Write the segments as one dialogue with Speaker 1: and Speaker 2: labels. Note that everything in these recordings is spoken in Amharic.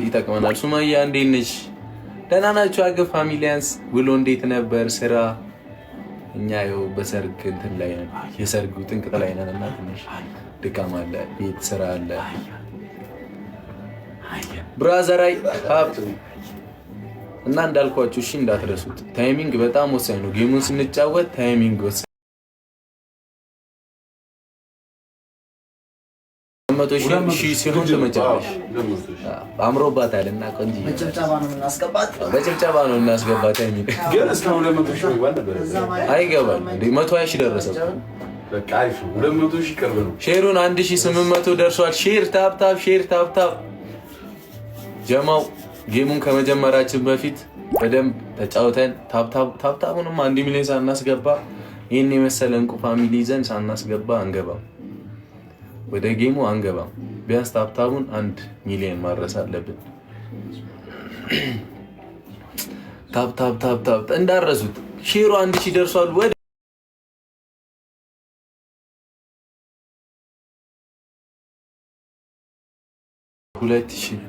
Speaker 1: ይጠቅመናል። ሱማያ እንዴት ነሽ? ደህና ናችሁ? አገ ፋሚሊያንስ ውሎ እንዴት ነበር? ስራ እኛ ያው በሰርግ እንትን ላይ ነን፣ የሰርጉ ጥንቅጥ ላይ ነን እና ትንሽ ድካም አለ፣ ቤት ስራ አለ። ብራዘራይ ሀብት እና እንዳልኳችሁ እሺ እንዳትረሱት። ታይሚንግ በጣም ወሳኝ ነው። ጌሙን ስንጫወት ታይሚንግ ወሳኝ 100,000 ሲሆን ተመጫወሽ አምሮባታል እና ቆንጆ በጭብጨባ ነው እናስገባት። ታይሚንግ ግን እስካሁን 200,000 ይባል ነበር አይገባም እንዴ? 120,000 ደረሰ። በቃ አሪፍ ነው። 200,000 ቅርብ ነው። ሼሩን 1800 ደርሷል። ሼር ታፕ ሼር ታፕ ጀማው ጌሙን ከመጀመራችን በፊት በደንብ ተጫውተን ታፕታቡንም 1 ሚሊዮን ሳናስገባ ይሄን የመሰለ እንቁ ፋሚሊ ይዘን ሳናስገባ አንገባም፣ ወደ ጌሙ አንገባም። ቢያንስ ታፕታቡን 1 ሚሊዮን ማድረስ አለብን። ታፕ እንዳረሱት ሼሩ 1000 ደርሷል። ወደ 2000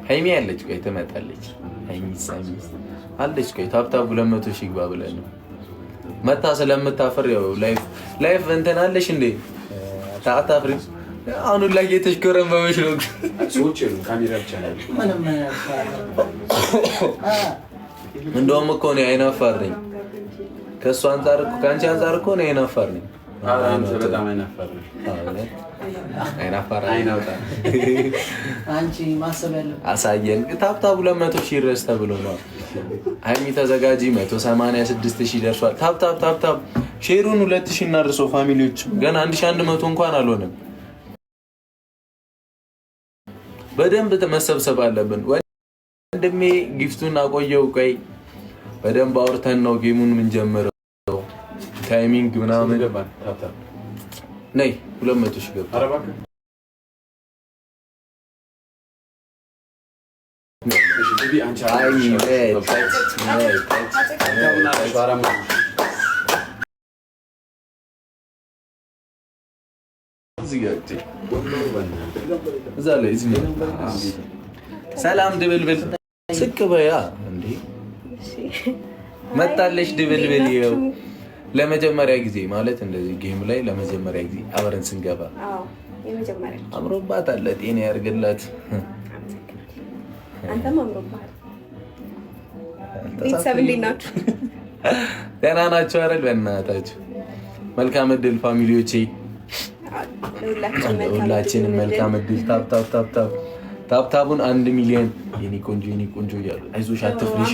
Speaker 1: ሃይሚ ያለች ቆይ ትመጣለች። ሃይሚ ሳሚስ አለች ቆይ ታፕታብ 200,000 ይግባ ብለን ነው መታ ስለምታፈር ያው ላይፍ እንትን አለሽ እንዴ ታታፍሪ አሁን ላይ የተሽከረመመሽ ነው ሶች ነው ካሜራ ብቻ ነው እንደውም እኮ ነው አይናፋር ነኝ ከሷ አንፃር እኮ ካንቺ አንፃር እኮ ነው አይናፋር ነኝ። አንተ በጣም አይናፋር ነኝ። አይናፋር አንቺ ማሰብ ያለው አሳየን። ታፕታብ 200,000 ድረስ ተብሎ ነው። ሃይሚ ተዘጋጂ 186,000 ደርሷል። ታፕታብ ሼሩን 2,000 እናድርሰው ፋሚሊዎች። ገና 1100 እንኳን አልሆነም። በደንብ መሰብሰብ አለብን። ወንድሜ ጊፍቱን አቆየው። ቆይ በደንብ አውርተን ነው ጌሙን ምን ጀምረው ታይሚንግ ምናምን ነይ 200,000 ገባ። እሺ ቢቢ አንቺ ሰላም ድብልብል ስቅ በያ እንዴ መጣለሽ ድብልብል ይኸው ለመጀመሪያ ጊዜ ማለት እንደዚህ ጌም ላይ ለመጀመሪያ ጊዜ አብረን ስንገባ የመጀመሪያ አምሮባት አለ። ጤና ያርግላት።
Speaker 2: አንተም አምሮባት። ቤተሰብ እንዴት ናችሁ?
Speaker 1: ደህና ናችሁ አይደል? በእናታችሁ መልካም እድል ፋሚሊዎቼ፣ ሁላችንም መልካም እድል። ታፕታቡን 1 ሚሊዮን የኔ ቆንጆ እያሉ አይዞሽ አትፍሪ፣ እሺ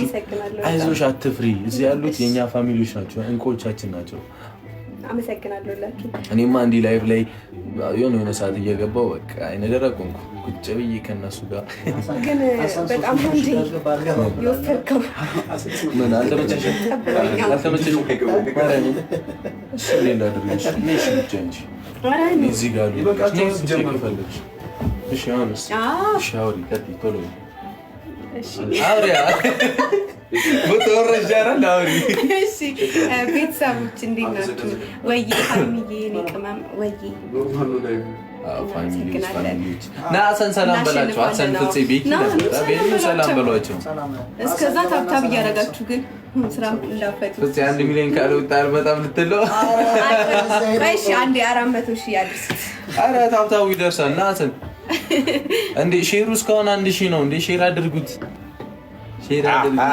Speaker 1: አይዞሽ አትፍሪ። እዚህ ያሉት የኛ ፋሚሊዎች ናቸው፣ እንቆቻችን ናቸው።
Speaker 2: አመሰግናለሁ ላችሁ።
Speaker 1: እኔማ እንዲህ ላይቭ ላይ የሆነ ሰዓት እየገባው በቃ አይነ ደረቁ ቁጭ ብዬ ከነሱ ጋር
Speaker 2: ግን በጣም እንጂ ይወፈርከው
Speaker 1: ምን አልተመቸሽም? እሺ ሌላ ድርሽ ነሽ እንጂ እዚህ ጋር ነው። እሺ አሁንስ ሻወር ይቀጥል ቶሎ እሺ አውሪያ ወተወረጃራ ላውሪ
Speaker 2: እሺ ቤተሰቦች እንዴት ናችሁ? ወይ ፋሚሊ የኔ ቅመም ወይ
Speaker 1: ፋሚሊዎች ና ሰላም በላቸው። አሰን ፍፄ ቤት ሰላም በሏቸው።
Speaker 2: እስከዛ ታብታብ እያደረጋችሁ ግን ስራ እንዳፈቱ
Speaker 1: ፍፄ 1 ሚሊዮን ካልወጣል በጣም ልትለው
Speaker 2: እሺ 400,000 ያድርስ።
Speaker 1: አረ ታብታቡ ይደርሳል። ና አሰን እንዴ ሼሩ እስካሁን 1,000 ነው እንዴ? ሼር አድርጉት፣ ሼር አድርጉት።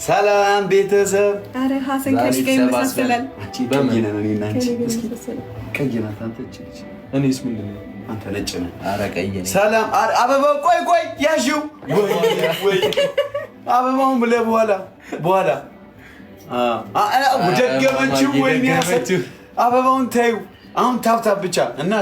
Speaker 1: ሰላም ቤተሰብ።
Speaker 2: አረ ሀሰን ከዚህ ጋር ይመሳሰላል።
Speaker 1: በምን ነው እኔና አንቺ ቀይ ናት አንተ እቺ እኔስ ምንድን ነው? አንተ ነጭ ነህ። አረ ቀይ ነኝ። ሰላም አበባው ቆይ ያሺው ወይ አበባውን ብለህ በኋላ ደገመችው ወይ ያሰችው አበባውን ታዩ። አሁን ታፕታፕ ብቻ እና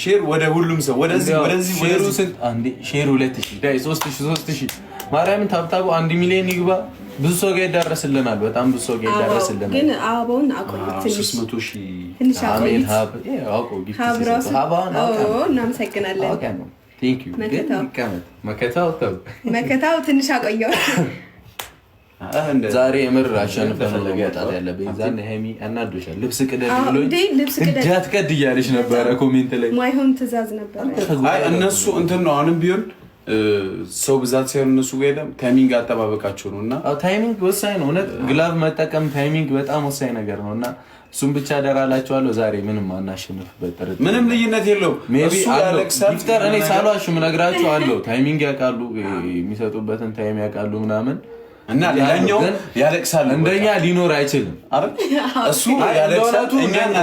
Speaker 1: ሼር ወደ ሁሉም ሰው ወደዚህ ሼሩ ስንት አንዴ ሼሩ 2,000 ዳይ 3,000 ማርያምን ታፕታፑ 1 ሚሊዮን ይግባ። ብዙ ሰው ጋር ይዳረስልናል። በጣም ብዙ ሰው ጋር ይዳረስልናል።
Speaker 2: ግን አበባውን አቆይት
Speaker 1: 300,000
Speaker 2: ትንሽ
Speaker 1: አሜን አቆ ጊፍት
Speaker 2: እናመሰግናለን።
Speaker 1: ቴንክ ዩ። መከታው ትንሽ
Speaker 2: አቆየው።
Speaker 1: ዛሬ የምር አሸንፈን ነው መውጣት ያለብኝ። ዛሬ ሃይሚ አናዶሻል። ልብስ ቅደድ ብሎኝ እጃት ቀድ እያለች ነበረ ኮሜንት ላይ
Speaker 2: ማይሆን ትእዛዝ ነበረ።
Speaker 3: አይ እነሱ እንትን ነው አሁንም ቢሆን ሰው ብዛት ሳይሆን እነሱ ጋር ሄደም ታይሚንግ አጠባበቃቸው ነውና
Speaker 1: ታይሚንግ ወሳኝ ነው። እውነት ግላቭ መጠቀም ታይሚንግ በጣም ወሳኝ ነገር ነውና እሱም ብቻ ደራላችኋለሁ። ዛሬ ምንም አናሸንፍበት ጥርጥ
Speaker 3: ምንም ልዩነት የለውም።
Speaker 1: ሜቢ ጊፍተር እኔ ሳሏሽም እነግራቸዋለሁ። ታይሚንግ ያውቃሉ፣ የሚሰጡበትን ታይም ያውቃሉ ምናምን
Speaker 3: እና ሌላኛው ያለቅሳል።
Speaker 1: እንደኛ ሊኖር አይችልም አይደል?
Speaker 3: እሱ ያለቅሳል።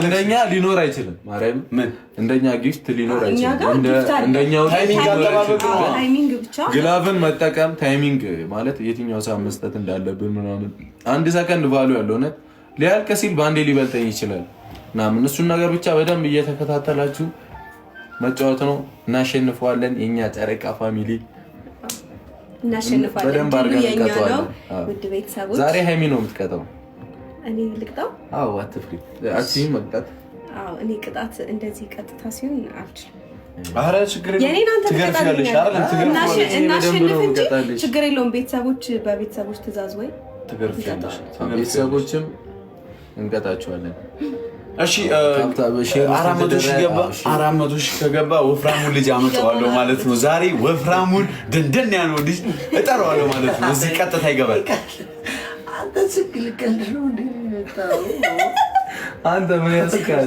Speaker 1: እንደኛ ሊኖር አይችልም። ማርያም
Speaker 3: ምን
Speaker 1: እንደኛ ጊፍት ሊኖር አይችልም። እንደኛው
Speaker 3: ታይሚንግ አጠባበቅ ነው።
Speaker 2: ታይሚንግ ብቻ
Speaker 1: ግላቭን መጠቀም ታይሚንግ ማለት የትኛው ሰዓት መስጠት እንዳለብን ምናምን አንድ ሰከንድ ቫሉ ያለው ነው። ሊያልቅ ሲል ባንዴ ሊበልጠኝ ይችላል ምናምን እሱን ነገር ብቻ በደንብ እየተከታተላችሁ መጫወት ነው። እናሸንፈዋለን። የኛ ጨረቃ ፋሚሊ
Speaker 2: እናሸንፋለን።
Speaker 1: በደንብ አድርገን እንቀጣዋለን።
Speaker 2: ውድ ቤተሰቦች
Speaker 1: ዛሬ ሃይሚ ነው የምትቀጣው።
Speaker 2: እኔ ልቅጣው?
Speaker 1: አዎ አትፍሪ። አትይም መቅጣት?
Speaker 2: አዎ እኔ ቅጣት እንደዚህ ቀጥታ ሲሆን አልችልም።
Speaker 3: አረ ችግር የለውም። ትገርፊያለሽ አይደል? ትገርፊያለሽ።
Speaker 2: እናሸንፍ እንጂ ችግር የለውም። ቤተሰቦች በቤተሰቦች ትእዛዝ ወይ
Speaker 3: ትገርፊያለሽ።
Speaker 1: ቤተሰቦችም እንቀጣቸዋለን።
Speaker 3: እሺ 400 ሺህ ከገባ ወፍራሙን ልጅ አመጣዋለሁ ማለት ነው። ዛሬ ወፍራሙን ደንደን ያለው ልጅ እጠራዋለሁ ማለት ነው። እዚህ ቀጥታ ይገባል።
Speaker 4: አንተ ስክልከል ነው እንደምታው
Speaker 1: አንተ ምን ያስካል?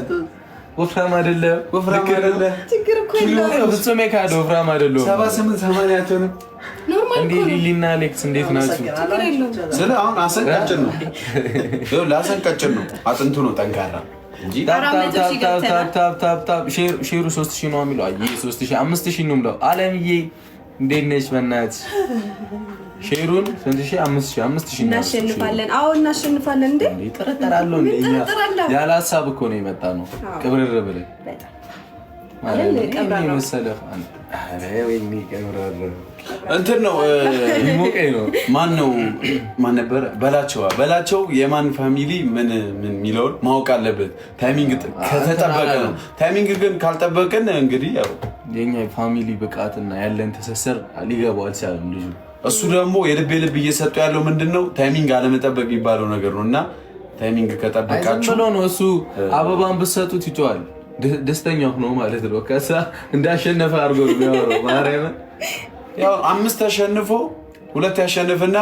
Speaker 1: ወፍራም አይደለም፣ ወፍራም አይደለም።
Speaker 2: ችግር እኮ የለውም።
Speaker 1: ፍጹም ካደ ወፍራም አይደለም።
Speaker 3: 78 80 አትሆንም።
Speaker 2: ኖርማል
Speaker 1: እንዴ ሊሊና አሌክስ እንዴት ናችሁ?
Speaker 2: ችግር የለውም።
Speaker 3: ስለ አሁን አሰንቀጭን ነው ለአሰንቀጭን ነው። አጥንቱ ነው ጠንካራ እንጂ
Speaker 1: ታፕ ሼሩ 3000 ነው የሚለው። አይ 3000 5000 ነው የሚለው። አለምዬ እንዴት ነሽ? በእናትሽ ሼሩን 5000
Speaker 2: እናሸንፋለን። አዎ እናሸንፋለን። እንዴ
Speaker 1: ጥርጥራለሁ። እንደኛ ያለ ሀሳብ እኮ ነው የመጣ ነው። ቅብርር ብለን ማለት ነው መሰለፍ አንተ አረ ወይኔ ቅብርር
Speaker 3: እንትን ነው
Speaker 1: ሞቀኝ ነው።
Speaker 3: ማን ነበር በላቸው የማን ፋሚሊ ምን የሚለውን ማወቅ አለበት። ታይሚንግ ከተጠበቀ ነው። ታይሚንግ ግን ካልጠበቅን እንግዲህ ያው
Speaker 1: የኛ ፋሚሊ ብቃትና ያለን ተሰሰር ሊገባው አልቻለም ልጁ።
Speaker 3: እሱ ደግሞ የልብ እየሰጡ ያለው ምንድነው ታይሚንግ አለመጠበቅ የሚባለው ነገር ነውና ታይሚንግ ከጠበቃችሁ
Speaker 1: ብሎ ነው እሱ አበባን ብትሰጡት ይጮሃል። ደስተኛ ሆኖ ማለት ነው። ከዛ እንዳሸነፈ አድርጎ ነው የሚያወራው። ማርያም
Speaker 3: ያው 5 ተሸንፎ 2 ያሸንፍና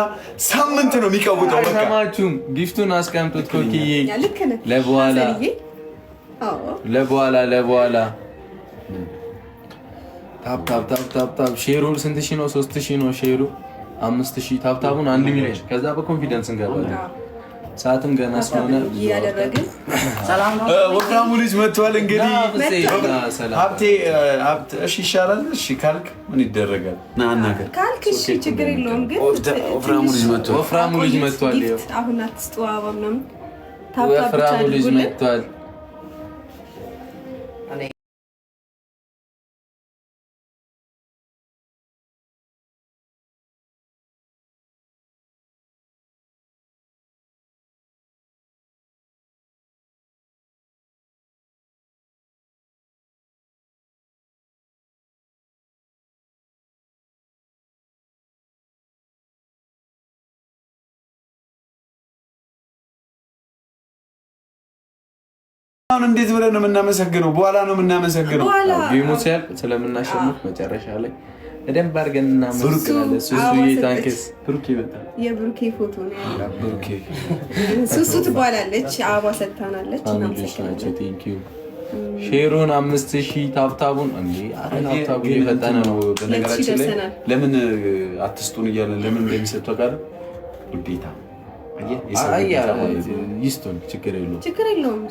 Speaker 3: ሳምንት ነው የሚቀውጠው። በቃ
Speaker 1: ሰማችሁም? ጊፍቱን አስቀምጡት። ኮኪዬ ለበኋላ ታፕ ሼሩ ስንት ሺህ ነው? 3000 ነው ሼሩ። 5000 ታፕታቡን 1 ሚሊዮን። ከዛ በኮንፊደንስ እንገባለን። ሰዓትም ገና ስለሆነ
Speaker 2: ያደረግን
Speaker 3: ወፍራሙ ልጅ መጥቷል። እንግዲህ ሀብቴ እሺ ይሻላል። እሺ ካልክ ምን ይደረጋል? ና አናገር
Speaker 2: ካልክ እሺ ችግር የለውም። ግን
Speaker 1: ወፍራሙ ልጅ መጥቷል።
Speaker 2: አሁን አትስጡ አበባ ምናምን
Speaker 1: ወፍራሙ ልጅ መጥቷል።
Speaker 3: አሁን እንዴት ብለን ነው የምናመሰግነው? በኋላ ነው የምናመሰግነው።
Speaker 1: ጌሙ ሲያልቅ ስለምናሸንፍ መጨረሻ ላይ በደንብ አድርገን እናመሰግናለን። ሱሱዬ ታንክስ። ብሩኬ በጣም
Speaker 2: የብሩኬ ፎቶ ነው ያለው።
Speaker 3: ብሩኬ
Speaker 2: ሱሱ ትባላለች። አበባ ሰጥታናለች።
Speaker 1: እናመሰግናለን። ቴንክ ዩ ሼሩን 5000 ታፕታቡን እንዴ ታፕታቡ እየፈጠነ ነው።
Speaker 3: በነገራችን ላይ ለምን አትስጡን እያለን ለምን እንደሚሰጡ አቃለ ግዴታ ይስጡን። ችግር
Speaker 2: የለውም።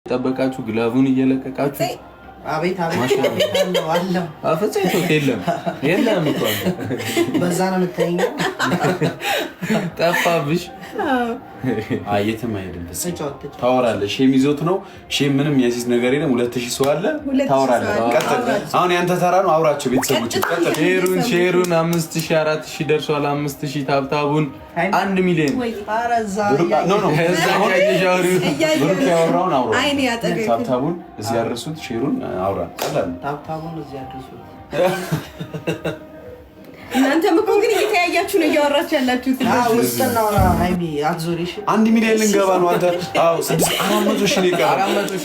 Speaker 1: ጠበቃችሁ ግላቡን እየለቀቃችሁ
Speaker 4: አቤት አለው
Speaker 1: አፈጽቶ የለም እኮ
Speaker 4: በዛ ነው የምታየኝ።
Speaker 1: ጠፋብሽ።
Speaker 3: የትም አይሄድም። ታወራለህ። ሼም ይዞት ነው። ሼም ምንም የዚህ ነገር የለም። 2000 ሰው አለ። ታወራለህ። ቀጥል። አሁን ያንተ ተራ ነው። አውራቸው ቤተሰቦች። ቀጥል። ሼሩን 5000 4000 ደርሷል። 5000 ታብታቡን 1 ሚሊዮን ብሩክ ያወራውን አውራ። ታብታቡን እዚህ ያደረሱት ሼሩን አውራ። ቀላል
Speaker 4: ታብታቡን እዚህ ያደረሱት
Speaker 2: እናንተም እኮ ግን እየተያያችሁ ነው እያወራችሁ ያላችሁት።
Speaker 4: ውስጥ ነው ሃይሚ አትዞሪሽ
Speaker 3: 1 ሚሊዮን ልንገባ ነው አንተ። አዎ 400 ሺህ ነው የቀረው።